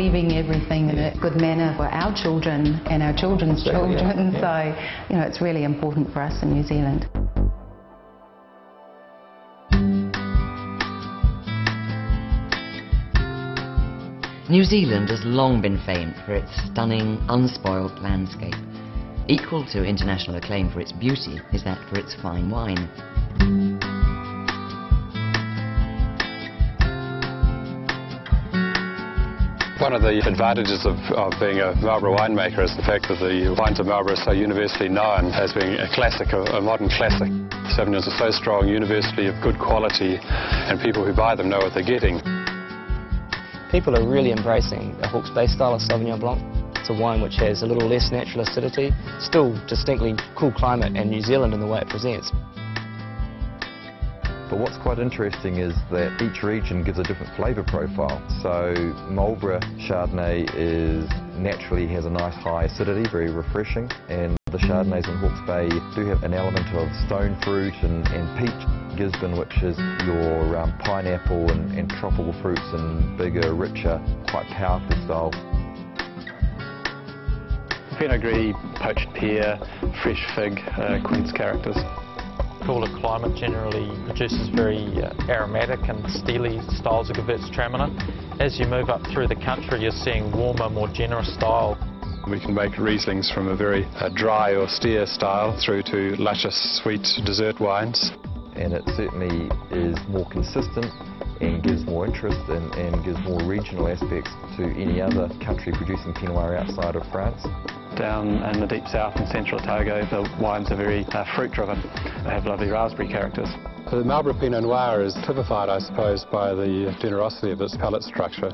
leaving everything in a good manner for our children and our children's children. Yeah. So, you know, it's really important for us in New Zealand. New Zealand has long been famed for its stunning, unspoiled landscape. Equal to international acclaim for its beauty is that for its fine wine. One of the advantages of being a Marlborough winemaker is the fact that the wines of Marlborough are so universally known as being a classic, a modern classic. Sauvignons are so strong, universally of good quality, and people who buy them know what they're getting. People are really embracing a Hawke's Bay style of Sauvignon Blanc. It's a wine which has a little less natural acidity, still distinctly cool climate and New Zealand in the way it presents. But what's quite interesting is that each region gives a different flavour profile. So Marlborough Chardonnay naturally has a nice high acidity, very refreshing, and the Chardonnays in Hawke's Bay do have an element of stone fruit and peach. Gisborne, which is your pineapple and tropical fruits and bigger, richer, quite powerful style. Pinot Gris, poached pear, fresh fig, quince characters. Cooler climate generally produces very aromatic and steely styles of Gewürztraminer. As you move up through the country, you're seeing warmer, more generous style. We can make Rieslings from a very dry, austere style through to luscious, sweet dessert wines. And it certainly is more consistent and gives more interest and gives more regional aspects to any other country producing Pinot Noir outside of France. Down in the deep south and central Otago, the wines are very fruit-driven. They have lovely raspberry characters. The Marlborough Pinot Noir is typified, I suppose, by the generosity of its palate structure.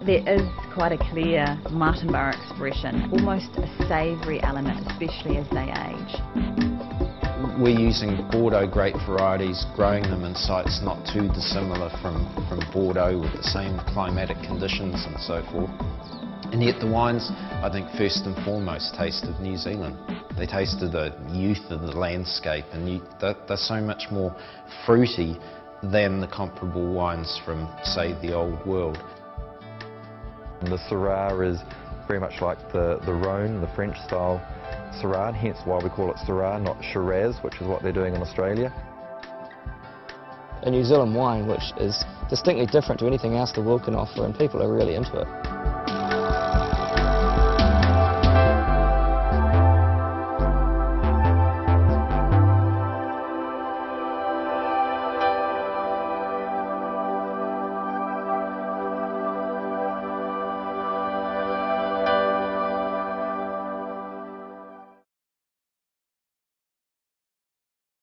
There is quite a clear Martinborough expression, almost a savoury element, especially as they age. We're using Bordeaux grape varieties, growing them in sites not too dissimilar from Bordeaux with the same climatic conditions and so forth. And yet the wines, I think, first and foremost taste of New Zealand. They taste of the youth of the landscape, and they're so much more fruity than the comparable wines from, say, the Old World. And the Syrah is very much like the Rhone, the French style Syrah, hence why we call it Syrah, not Shiraz, which is what they're doing in Australia. A New Zealand wine which is distinctly different to anything else the world can offer, and people are really into it.